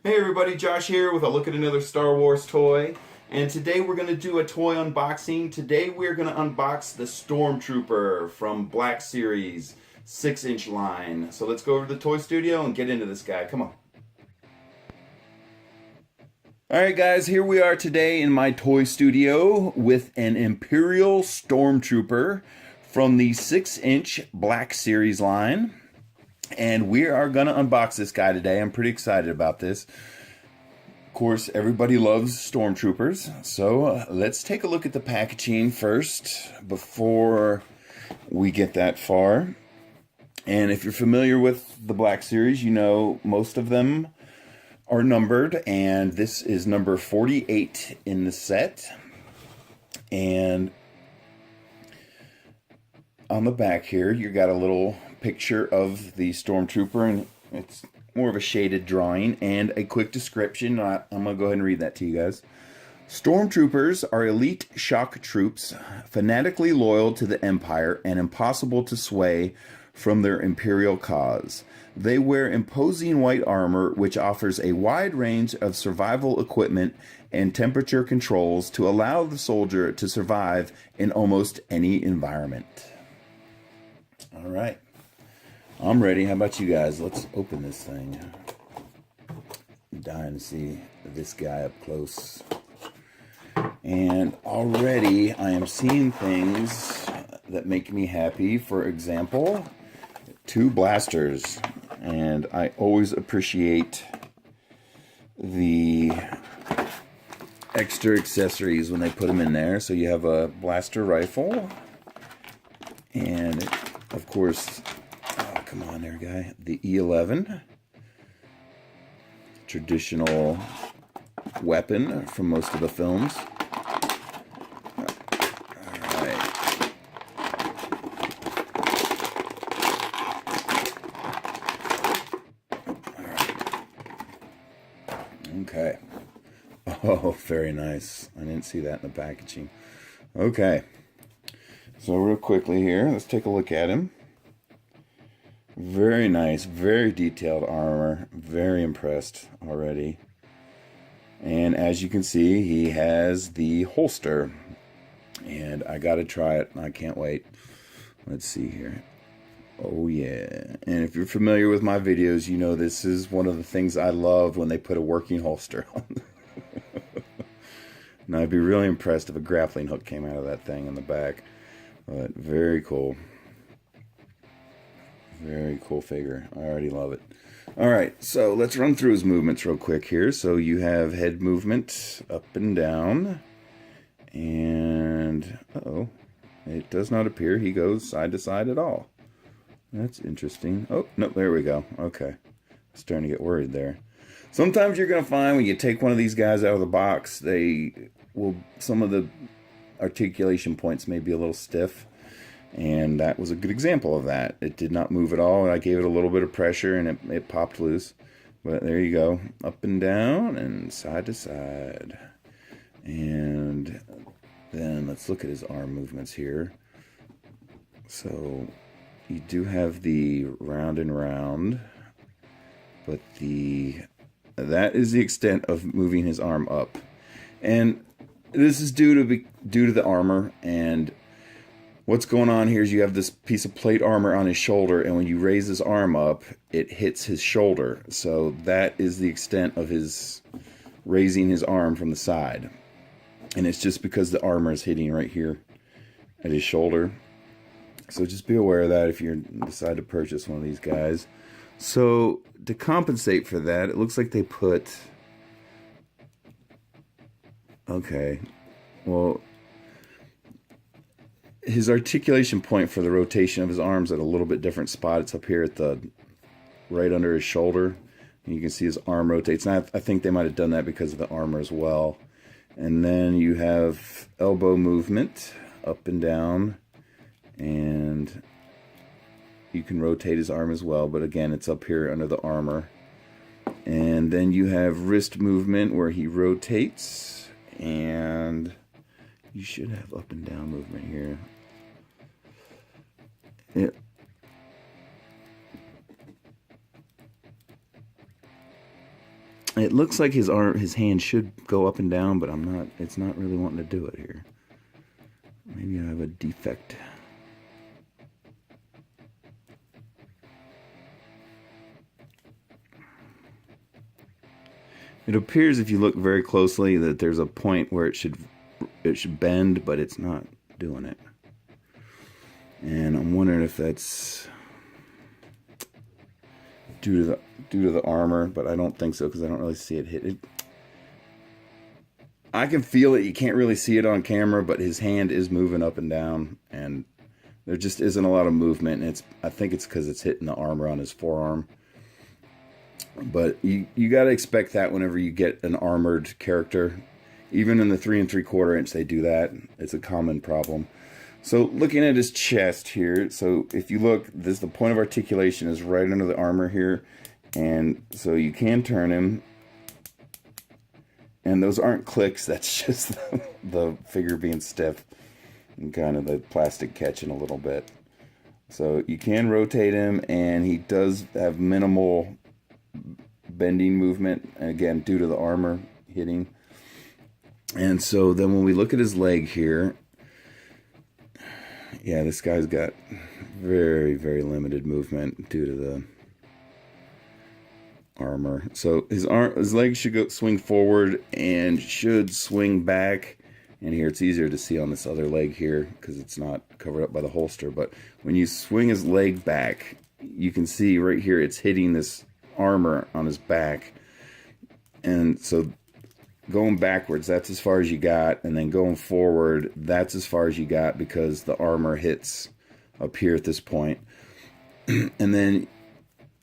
Hey everybody, Josh here with a look at another Star Wars toy. And today we're going to do a toy unboxing. Today we're going to unbox the Stormtrooper from Black Series 6-inch line. So let's go over to the toy studio and get into this guy. Come on. Alright guys, here we are today in my toy studio with an Imperial Stormtrooper from the 6-inch Black Series line. And we are going to unbox this guy today. I'm pretty excited about this. Of course, everybody loves Stormtroopers. So let's take a look at the packaging first before we get that far. And if you're familiar with the Black Series, you know most of them are numbered. And this is number 48 in the set. And on the back here, you got a little picture of the Stormtrooper, and it's more of a shaded drawing and a quick description. I'm going to go ahead and read that to you guys. Stormtroopers are elite shock troops, fanatically loyal to the Empire and impossible to sway from their Imperial cause. They wear imposing white armor, which offers a wide range of survival equipment and temperature controls to allow the soldier to survive in almost any environment. All right. I'm ready. How about you guys? Let's open this thing. I'm dying to see this guy up close. And already I am seeing things that make me happy. For example, 2 blasters. And I always appreciate the extra accessories when they put them in there. So you have a blaster rifle. And of course, come on there, guy. The E11. Traditional weapon from most of the films. Alright. Okay. Oh, very nice. I didn't see that in the packaging. Okay. So real quickly here, let's take a look at him. Very nice, very detailed armor. Very impressed already. And as you can see, he has the holster. And I gotta try it. I can't wait. Let's see here. Oh yeah. And if you're familiar with my videos, you know this is one of the things I love when they put a working holster on. And I'd be really impressed if a grappling hook came out of that thing in the back. But very cool. Very cool figure. I already love it. Alright, so let's run through his movements real quick here. So you have head movement up and down. And, uh-oh, it does not appear he goes side to side at all. That's interesting. Oh, no, there we go. Okay. I was starting to get worried there. Sometimes you're going to find when you take one of these guys out of the box, some of the articulation points may be a little stiff. And that was a good example of that. It did not move at all. I gave it a little bit of pressure and it popped loose. But there you go. Up and down and side to side. And then let's look at his arm movements here. So you do have the round and round. But that is the extent of moving his arm up. And this is due to the armor. And what's going on here is you have this piece of plate armor on his shoulder, and when you raise his arm up, it hits his shoulder. So that is the extent of his raising his arm from the side. And it's just because the armor is hitting right here at his shoulder. So just be aware of that if you decide to purchase one of these guys. So to compensate for that, it looks like they put... Okay, well, his articulation point for the rotation of his arms at a little bit different spot. It's up here at right under his shoulder. And you can see his arm rotates. And I think they might have done that because of the armor as well. And then you have elbow movement up and down. And you can rotate his arm as well. But again, it's up here under the armor. And then you have wrist movement where he rotates. And you should have up and down movement here. Yep. It looks like his hand should go up and down, but it's not really wanting to do it here. Maybe I have a defect. It appears, if you look very closely, that there's a point where it should bend, but it's not doing it. And I'm wondering if that's due to the armor, but I don't think so, because I don't really see it hit it. I can feel it. You can't really see it on camera, but his hand is moving up and down, and there just isn't a lot of movement. And I think it's because it's hitting the armor on his forearm. But you got to expect that whenever you get an armored character. Even in the 3 3/4 inch, they do that. It's a common problem. So looking at his chest here, so if you look, the point of articulation is right under the armor here. And so you can turn him. And those aren't clicks, that's just the figure being stiff and kind of the plastic catching a little bit. So you can rotate him, and he does have minimal bending movement, again, due to the armor hitting. And so then when we look at his leg here, yeah, this guy's got very, very limited movement due to the armor. So his legs should swing forward and should swing back. And here it's easier to see on this other leg here because it's not covered up by the holster. But when you swing his leg back, you can see right here it's hitting this armor on his back. And so going backwards, that's as far as you got. And then going forward, that's as far as you got because the armor hits up here at this point. And then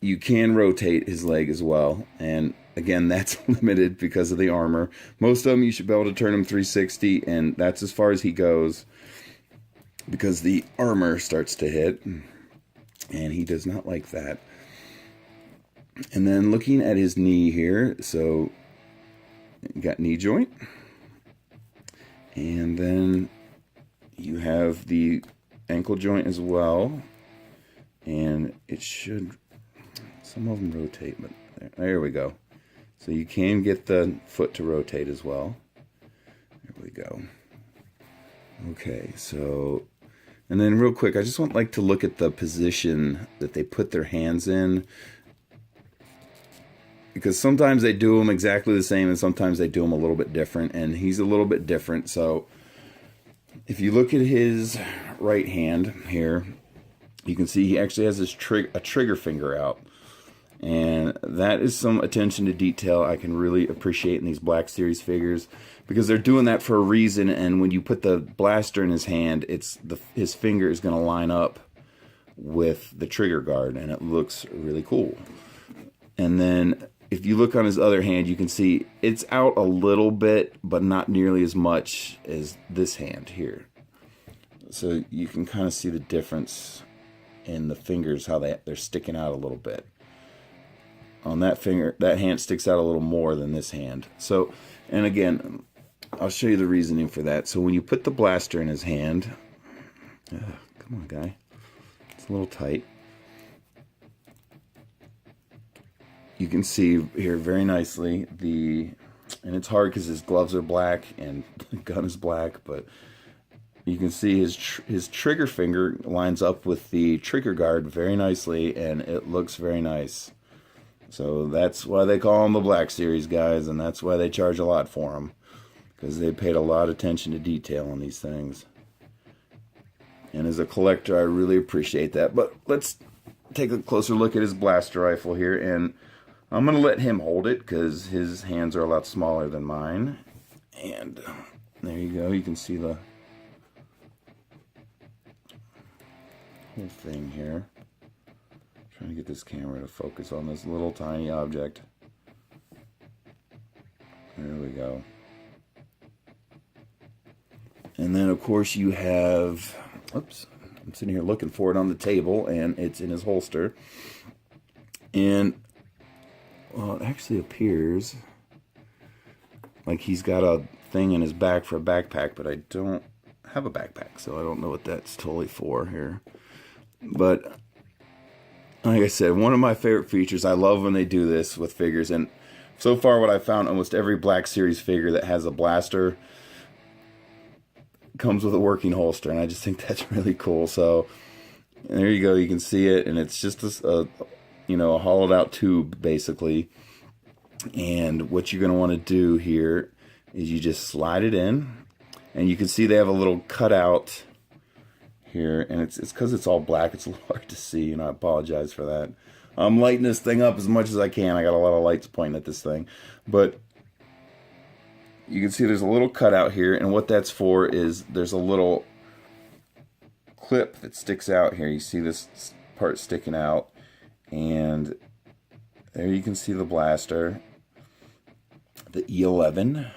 you can rotate his leg as well. And again, that's limited because of the armor. Most of them, you should be able to turn him 360, and that's as far as he goes because the armor starts to hit, and he does not like that. And then looking at his knee here, so you got knee joint. And then you have the ankle joint as well. And it should... Some of them rotate, but there we go. So you can get the foot to rotate as well. There we go. Okay, so... And then real quick, I just want to look at the position that they put their hands in. Because sometimes they do them exactly the same, and sometimes they do them a little bit different. And he's a little bit different, so... If you look at his right hand here, you can see he actually has a trigger finger out. And that is some attention to detail I can really appreciate in these Black Series figures, because they're doing that for a reason. And when you put the blaster in his hand, his finger is going to line up with the trigger guard, and it looks really cool. And then if you look on his other hand, you can see it's out a little bit, but not nearly as much as this hand here. So you can kind of see the difference in the fingers, how they're sticking out a little bit. On that finger, that hand sticks out a little more than this hand. So, and again, I'll show you the reasoning for that. So when you put the blaster in his hand, come on, guy, it's a little tight. You can see here very nicely and it's hard because his gloves are black and the gun is black, but you can see his trigger finger lines up with the trigger guard very nicely, and it looks very nice. So that's why they call them the Black Series guys, and that's why they charge a lot for them, because they paid a lot of attention to detail on these things. And as a collector, I really appreciate that. But let's take a closer look at his blaster rifle here, and I'm going to let him hold it because his hands are a lot smaller than mine. And there you go. You can see the whole thing here. Trying to get this camera to focus on this little tiny object. There we go. And then, of course, you have... Oops. I'm sitting here looking for it on the table, and it's in his holster. And... Well, it actually appears like he's got a thing in his back for a backpack, but I don't have a backpack, so I don't know what that's totally for here. But... Like I said, one of my favorite features, I love when they do this with figures, and So far, what I found, almost every Black Series figure that has a blaster comes with a working holster, and I just think that's really cool. So there you go. You can see it, and it's just a hollowed out tube, basically. And what you're going to want to do here is you just slide it in, and you can see they have a little cutout here, and it's because it's all black. It's a little hard to see, and I apologize for that. I'm lighting this thing up as much as I can. I got a lot of lights pointing at this thing. But you can see there's a little cutout here, and what that's for is there's a little clip that sticks out here. You see this part sticking out, and there you can see the blaster, the E11,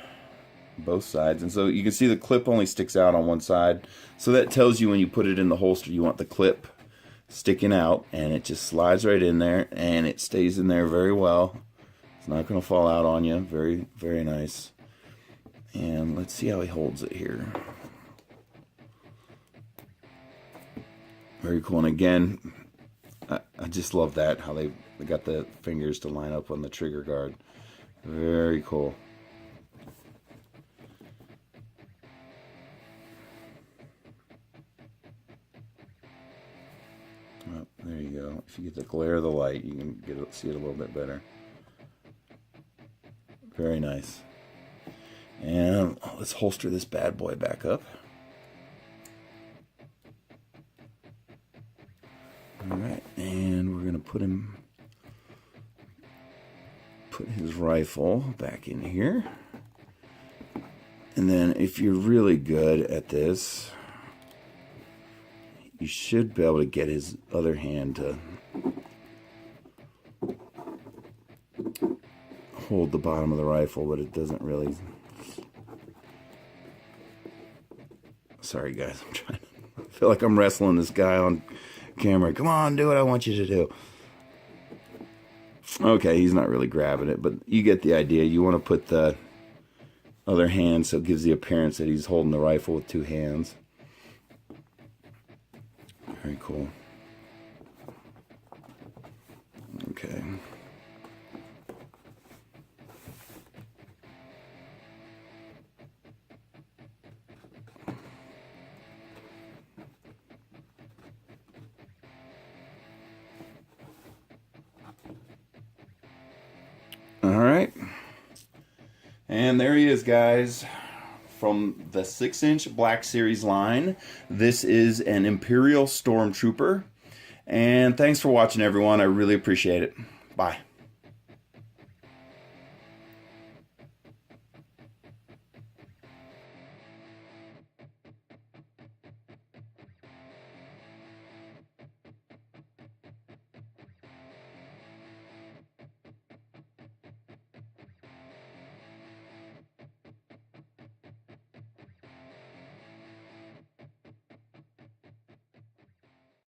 both sides. And so you can see the clip only sticks out on one side. So that tells you when you put it in the holster, you want the clip sticking out, and it just slides right in there, and it stays in there very well. It's not going to fall out on you. Very, very nice. And let's see how he holds it here. Very cool. And again, I just love that, how they got the fingers to line up on the trigger guard. Very cool. Oh, there you go. If you get the glare of the light, you can see it a little bit better. Very nice. And let's holster this bad boy back up. Alright, and we're going to put his rifle back in here. And then if you're really good at this, you should be able to get his other hand to hold the bottom of the rifle, but it doesn't really. Sorry guys, I feel like I'm wrestling this guy on camera. Come on, do what I want you to do. Okay, he's not really grabbing it, but you get the idea. You want to put the other hand so it gives the appearance that he's holding the rifle with two hands. Very cool. Okay. Alright, and there he is, guys, from the 6-inch Black Series line. This is an Imperial Stormtrooper, and thanks for watching, everyone. I really appreciate it. Bye.